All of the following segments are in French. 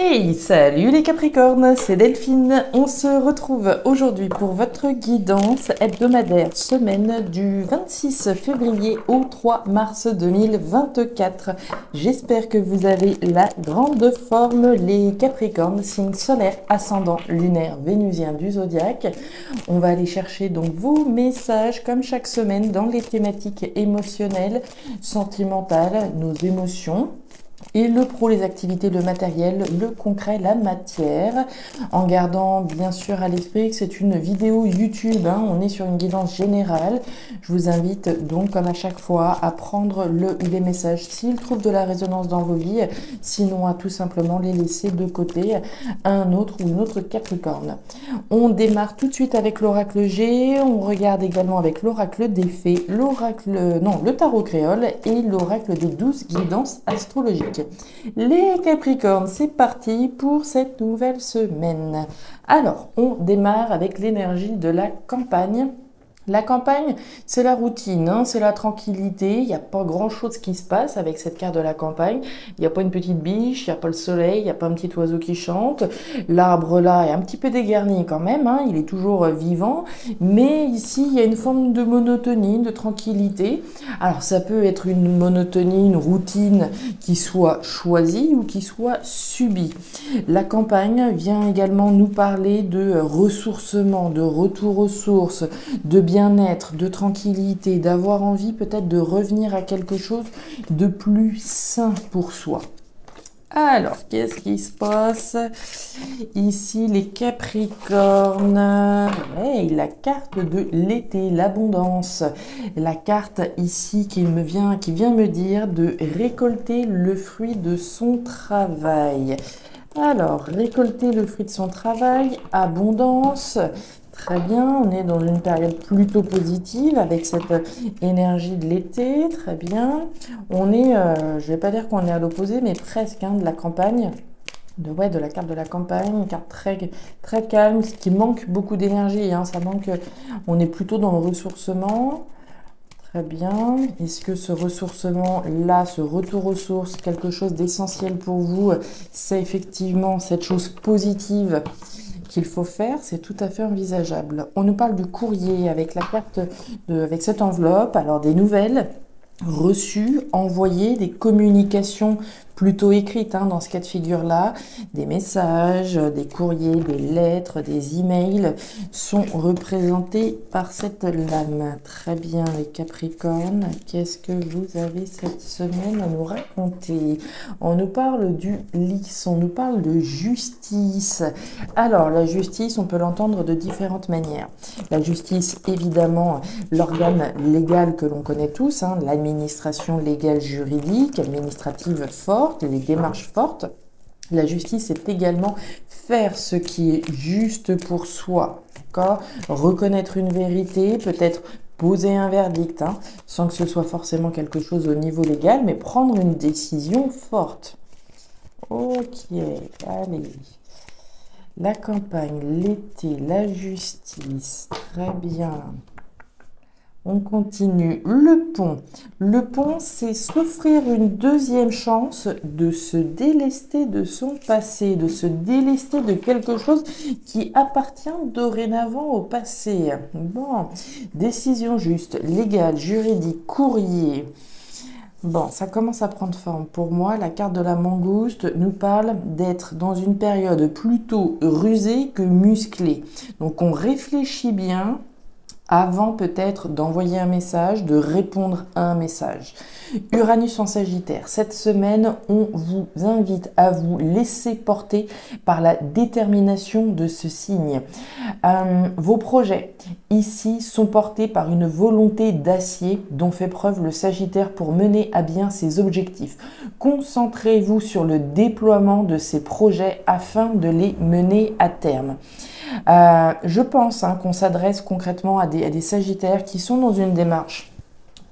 Hey, salut les Capricornes, c'est Delphine. On se retrouve aujourd'hui pour votre guidance hebdomadaire semaine du 26 février au 3 mars 2024. J'espère que vous avez la grande forme, les Capricornes, signe solaire, ascendant lunaire vénusien du zodiaque. On va aller chercher donc vos messages comme chaque semaine dans les thématiques émotionnelles, sentimentales, nos émotions. Et le pro, les activités, le matériel, le concret, la matière, en gardant bien sûr à l'esprit que c'est une vidéo YouTube, on est sur une guidance générale. Je vous invite donc comme à chaque fois à prendre les messages s'ils trouvent de la résonance dans vos vies, sinon à tout simplement les laisser de côté à un autre ou une autre Capricorne. On démarre tout de suite avec l'oracle G, on regarde également avec l'oracle des fées, le tarot créole et l'oracle des 12 guidances astrologiques. Les Capricornes, c'est parti pour cette nouvelle semaine. Alors, on démarre avec l'énergie de la campagne. La campagne, c'est la routine, c'est la tranquillité, il n'y a pas grand-chose qui se passe avec cette carte de la campagne. Il n'y a pas une petite biche, il n'y a pas le soleil, il n'y a pas un petit oiseau qui chante. L'arbre là est un petit peu dégarni quand même, il est toujours vivant. Mais ici, il y a une forme de monotonie, de tranquillité. Alors ça peut être une monotonie, une routine qui soit choisie ou qui soit subie. La campagne vient également nous parler de ressourcement, de retour aux sources, de bien-être, de tranquillité, d'avoir envie peut-être de revenir à quelque chose de plus sain pour soi. Alors, qu'est-ce qui se passe ici, les Capricornes? Hey, la carte de l'été, l'abondance. La carte ici qui vient me dire de récolter le fruit de son travail. Alors, récolter le fruit de son travail, abondance. Très bien, on est dans une période plutôt positive avec cette énergie de l'été, très bien. On est, je vais pas dire qu'on est à l'opposé, mais presque de la campagne, de la carte de la campagne, une carte très calme, ce qui manque beaucoup d'énergie, ça manque, on est plutôt dans le ressourcement. Très bien. Est-ce que ce ressourcement-là, ce retour aux sources, quelque chose d'essentiel pour vous, c'est effectivement cette chose positive qu'il faut faire, c'est tout à fait envisageable. On nous parle du courrier avec la carte, avec cette enveloppe, alors des nouvelles reçues, envoyées, des communications plutôt écrites dans ce cas de figure-là, des messages, des courriers, des lettres, des emails sont représentés par cette lame. Très bien les Capricornes, qu'est-ce que vous avez cette semaine à nous raconter? On nous parle du lys, on nous parle de justice. Alors la justice, on peut l'entendre de différentes manières. La justice, évidemment, l'organe légal que l'on connaît tous, l'administration légale juridique, administrative forte, les démarches fortes. La justice, c'est également faire ce qui est juste pour soi, d'accord? Reconnaître une vérité, peut-être poser un verdict, sans que ce soit forcément quelque chose au niveau légal, mais prendre une décision forte. Ok, allez. La campagne, l'été, la justice, très bien. On continue. Le pont. Le pont, c'est s'offrir une deuxième chance de se délester de son passé, de se délester de quelque chose qui appartient dorénavant au passé. Bon, décision juste, légale, juridique, courrier. Bon, ça commence à prendre forme. Pour moi, la carte de la mangouste nous parle d'être dans une période plutôt rusée que musclée. Donc, on réfléchit bien avant peut-être d'envoyer un message, de répondre à un message. Uranus en Sagittaire, cette semaine, on vous invite à vous laisser porter par la détermination de ce signe. Vos projets, ici, sont portés par une volonté d'acier dont fait preuve le Sagittaire pour mener à bien ses objectifs. Concentrez-vous sur le déploiement de ces projets afin de les mener à terme. Je pense qu'on s'adresse concrètement à des Sagittaires qui sont dans une démarche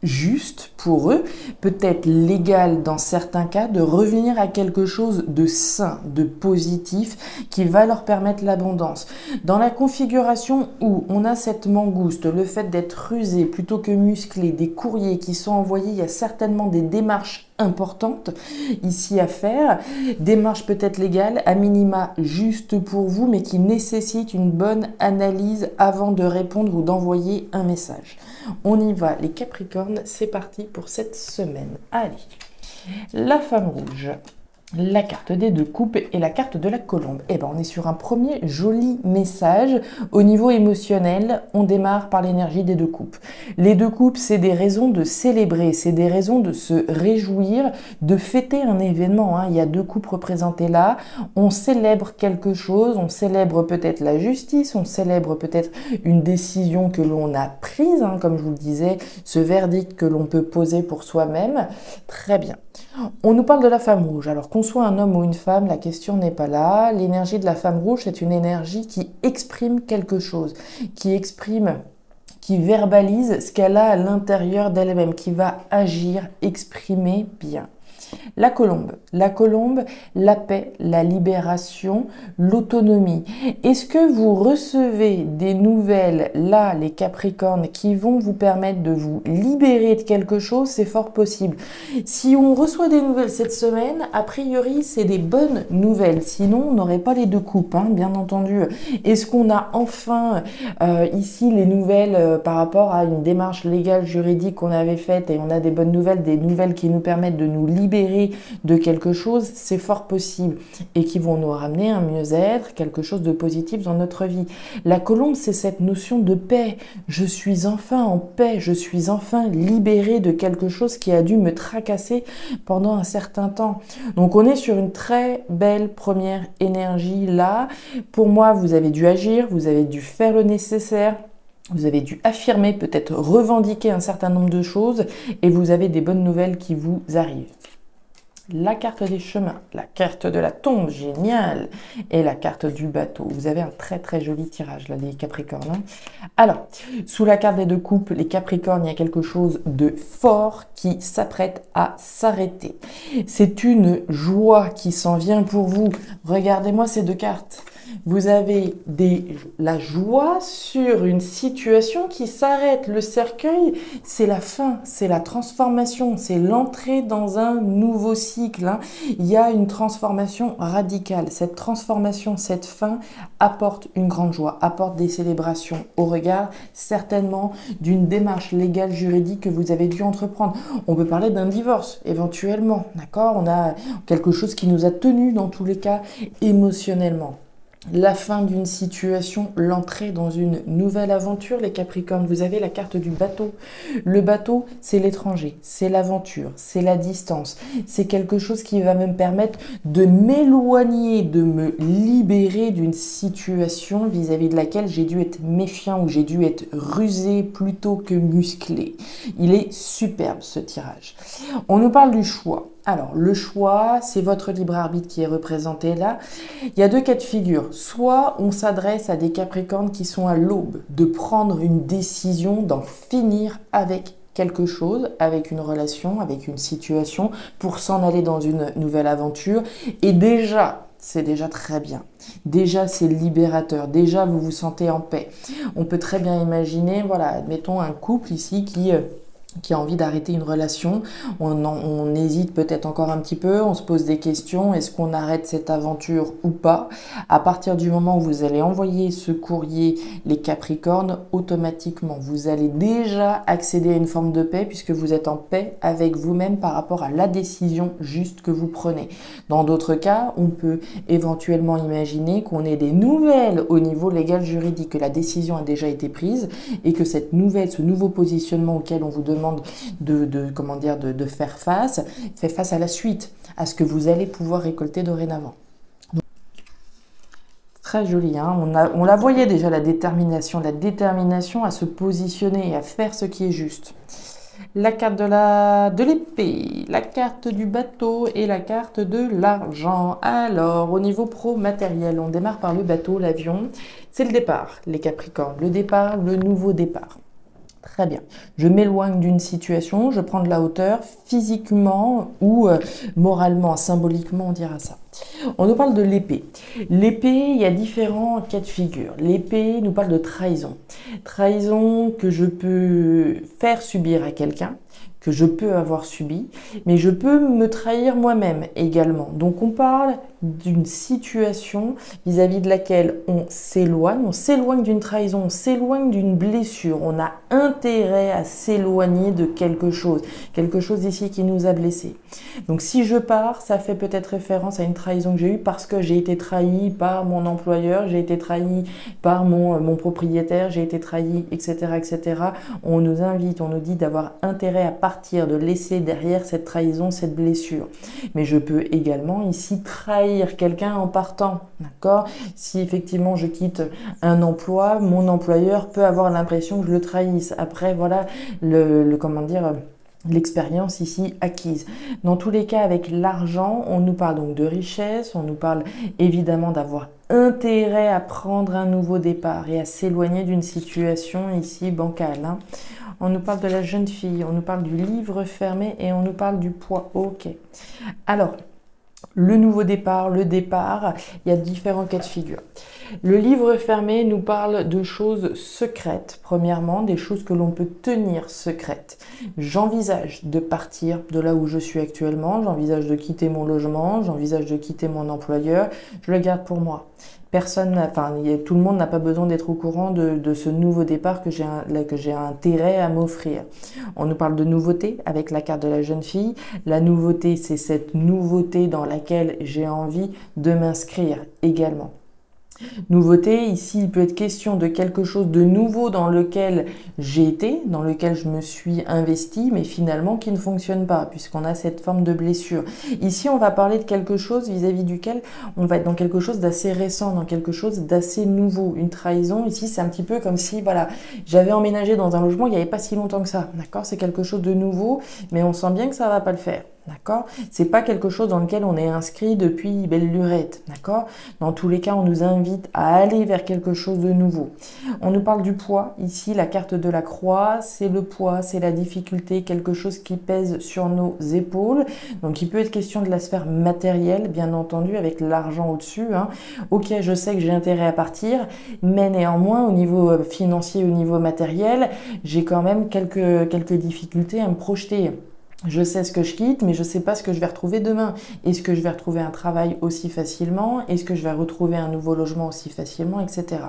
juste pour eux, peut-être légal dans certains cas, de revenir à quelque chose de sain, de positif, qui va leur permettre l'abondance. Dans la configuration où on a cette mangouste, le fait d'être rusé plutôt que musclé, des courriers qui sont envoyés, il y a certainement des démarches importante ici à faire, démarche peut-être légale, à minima juste pour vous, mais qui nécessite une bonne analyse avant de répondre ou d'envoyer un message. On y va, les Capricornes, c'est parti pour cette semaine. Allez, la femme rouge. La carte des 2 coupes et la carte de la colombe. Eh ben, on est sur un premier joli message. Au niveau émotionnel, on démarre par l'énergie des 2 coupes. Les 2 coupes, c'est des raisons de célébrer, c'est des raisons de se réjouir, de fêter un événement. Il y a 2 coupes représentées là. On célèbre quelque chose, on célèbre peut-être la justice, on célèbre peut-être une décision que l'on a prise, comme je vous le disais, ce verdict que l'on peut poser pour soi-même. Très bien. On nous parle de la femme rouge. Alors qu'on soit un homme ou une femme, la question n'est pas là. L'énergie de la femme rouge, c'est une énergie qui exprime quelque chose, qui exprime, qui verbalise ce qu'elle a à l'intérieur d'elle-même, qui va agir, exprimer bien. La colombe, la paix, la libération, l'autonomie. Est-ce que vous recevez des nouvelles, là, les Capricornes, qui vont vous permettre de vous libérer de quelque chose? C'est fort possible. Si on reçoit des nouvelles cette semaine, a priori, c'est des bonnes nouvelles. Sinon, on n'aurait pas les 2 coupes, bien entendu. Est-ce qu'on a enfin ici les nouvelles par rapport à une démarche légale, juridique qu'on avait faite et on a des bonnes nouvelles, des nouvelles qui nous permettent de nous libérer de quelque chose? C'est fort possible, et qui vont nous ramener un mieux-être, quelque chose de positif dans notre vie. La colombe, c'est cette notion de paix. Je suis enfin en paix, je suis enfin libérée de quelque chose qui a dû me tracasser pendant un certain temps. Donc on est sur une très belle première énergie là. Pour moi, vous avez dû agir, vous avez dû faire le nécessaire. Vous avez dû affirmer, peut-être revendiquer un certain nombre de choses, et vous avez des bonnes nouvelles qui vous arrivent. La carte des chemins, la carte de la tombe, génial, et la carte du bateau. Vous avez un très très joli tirage là, les Capricornes. Alors, sous la carte des 2 coupes, les Capricornes, il y a quelque chose de fort qui s'apprête à s'arrêter. C'est une joie qui s'en vient pour vous. Regardez-moi ces 2 cartes. Vous avez la joie sur une situation qui s'arrête. Le cercueil, c'est la fin, c'est la transformation, c'est l'entrée dans un nouveau cycle. Il y a une transformation radicale. Cette transformation, cette fin apporte une grande joie, apporte des célébrations au regard certainement d'une démarche légale, juridique que vous avez dû entreprendre. On peut parler d'un divorce éventuellement, d'accord? On a quelque chose qui nous a tenus dans tous les cas émotionnellement. La fin d'une situation, l'entrée dans une nouvelle aventure, les Capricornes. Vous avez la carte du bateau. Le bateau, c'est l'étranger, c'est l'aventure, c'est la distance. C'est quelque chose qui va me permettre de m'éloigner, de me libérer d'une situation vis-à-vis de laquelle j'ai dû être méfiant ou j'ai dû être rusé plutôt que musclé. Il est superbe ce tirage. On nous parle du choix. Alors, le choix, c'est votre libre arbitre qui est représenté là. Il y a 2 cas de figure. Soit on s'adresse à des Capricornes qui sont à l'aube de prendre une décision, d'en finir avec quelque chose, avec une relation, avec une situation, pour s'en aller dans une nouvelle aventure. Et déjà, c'est déjà très bien. Déjà, c'est libérateur. Déjà, vous vous sentez en paix. On peut très bien imaginer, voilà, admettons un couple ici qui a envie d'arrêter une relation, on hésite peut-être encore un petit peu, on se pose des questions, est-ce qu'on arrête cette aventure ou pas? À partir du moment où vous allez envoyer ce courrier, les Capricornes, automatiquement, vous allez déjà accéder à une forme de paix puisque vous êtes en paix avec vous-même par rapport à la décision juste que vous prenez. Dans d'autres cas, on peut éventuellement imaginer qu'on ait des nouvelles au niveau légal juridique, que la décision a déjà été prise et que cette nouvelle, ce nouveau positionnement auquel on vous demande de faire face, fait face à la suite, à ce que vous allez pouvoir récolter dorénavant. Donc, très joli, on la voyait déjà, la détermination à se positionner et à faire ce qui est juste. La carte de l'épée, la carte du bateau et la carte de l'argent. Alors, au niveau pro-matériel, on démarre par le bateau, l'avion. C'est le départ, les Capricornes. Le départ, le nouveau départ. Très bien. Je m'éloigne d'une situation, je prends de la hauteur physiquement ou moralement, symboliquement, on dira ça. On nous parle de l'épée. L'épée, il y a différents cas de figure. L'épée nous parle de trahison. Trahison que je peux faire subir à quelqu'un, que je peux avoir subi, mais je peux me trahir moi-même également. Donc on parle d'une situation vis-à-vis de laquelle on s'éloigne d'une trahison, on s'éloigne d'une blessure, on a intérêt à s'éloigner de quelque chose ici qui nous a blessés. Donc si je pars, ça fait peut-être référence à une trahison que j'ai eue parce que j'ai été trahi par mon employeur, j'ai été trahi par mon propriétaire, j'ai été trahi, etc., etc. On nous invite, on nous dit d'avoir intérêt à partir, de laisser derrière cette trahison, cette blessure. Mais je peux également ici trahir quelqu'un en partant, d'accord? Si effectivement je quitte un emploi, mon employeur peut avoir l'impression que je le trahisse. Après, voilà l'expérience ici acquise. Dans tous les cas, avec l'argent, on nous parle donc de richesse, on nous parle évidemment d'avoir intérêt à prendre un nouveau départ et à s'éloigner d'une situation ici bancale, hein. On nous parle de la jeune fille, on nous parle du livre fermé et on nous parle du poids. Ok. Alors, le nouveau départ, le départ, il y a différents cas de figure. Le livre fermé nous parle de choses secrètes, premièrement, des choses que l'on peut tenir secrètes. J'envisage de partir de là où je suis actuellement, j'envisage de quitter mon logement, j'envisage de quitter mon employeur, je le garde pour moi. Tout le monde n'a pas besoin d'être au courant de ce nouveau départ que j'ai intérêt à m'offrir. On nous parle de nouveauté avec la carte de la jeune fille. La nouveauté, c'est cette nouveauté dans laquelle j'ai envie de m'inscrire également. Nouveauté, ici, il peut être question de quelque chose de nouveau dans lequel j'ai été, dans lequel je me suis investi, mais finalement qui ne fonctionne pas, puisqu'on a cette forme de blessure. Ici, on va parler de quelque chose vis-à-vis duquel on va être dans quelque chose d'assez récent, dans quelque chose d'assez nouveau. Une trahison, ici, c'est un petit peu comme si, voilà, j'avais emménagé dans un logement il n'y avait pas si longtemps que ça, d'accord? C'est quelque chose de nouveau, mais on sent bien que ça va pas le faire. D'accord? C'est pas quelque chose dans lequel on est inscrit depuis belle lurette, d'accord? Dans tous les cas, on nous invite à aller vers quelque chose de nouveau. On nous parle du poids. Ici, la carte de la croix, c'est le poids, c'est la difficulté, quelque chose qui pèse sur nos épaules. Donc, il peut être question de la sphère matérielle, bien entendu, avec l'argent au-dessus, hein. Ok, je sais que j'ai intérêt à partir, mais néanmoins, au niveau financier, au niveau matériel, j'ai quand même quelques difficultés à me projeter. Je sais ce que je quitte, mais je ne sais pas ce que je vais retrouver demain. Est-ce que je vais retrouver un travail aussi facilement? Est-ce que je vais retrouver un nouveau logement aussi facilement, etc.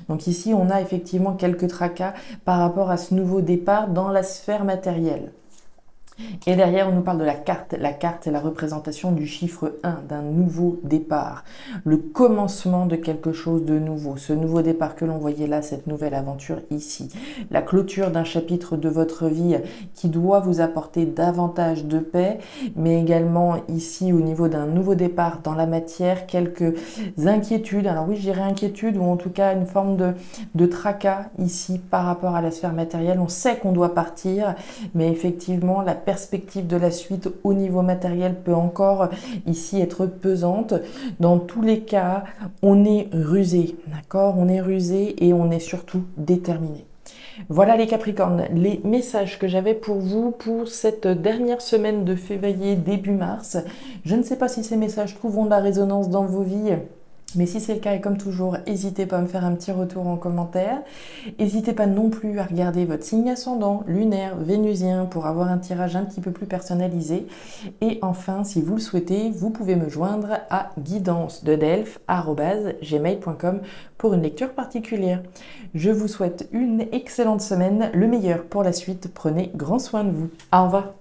Donc ici, on a effectivement quelques tracas par rapport à ce nouveau départ dans la sphère matérielle. Et derrière, on nous parle de la carte. La carte, c'est la représentation du chiffre 1, d'un nouveau départ. Le commencement de quelque chose de nouveau. Ce nouveau départ que l'on voyait là, cette nouvelle aventure ici. La clôture d'un chapitre de votre vie qui doit vous apporter davantage de paix, mais également ici, au niveau d'un nouveau départ dans la matière, quelques inquiétudes. Alors oui, je dirais inquiétude ou en tout cas une forme de tracas ici par rapport à la sphère matérielle. On sait qu'on doit partir, mais effectivement, la perspective de la suite au niveau matériel peut encore ici être pesante. Dans tous les cas, on est rusé, d'accord? On est rusé et on est surtout déterminé. Voilà les Capricornes, les messages que j'avais pour vous pour cette dernière semaine de février, début mars. Je ne sais pas si ces messages trouveront de la résonance dans vos vies. Mais si c'est le cas, et comme toujours, n'hésitez pas à me faire un petit retour en commentaire. N'hésitez pas non plus à regarder votre signe ascendant, lunaire, vénusien, pour avoir un tirage un petit peu plus personnalisé. Et enfin, si vous le souhaitez, vous pouvez me joindre à guidance-de-delphes@gmail.com pour une lecture particulière. Je vous souhaite une excellente semaine, le meilleur pour la suite. Prenez grand soin de vous. Au revoir.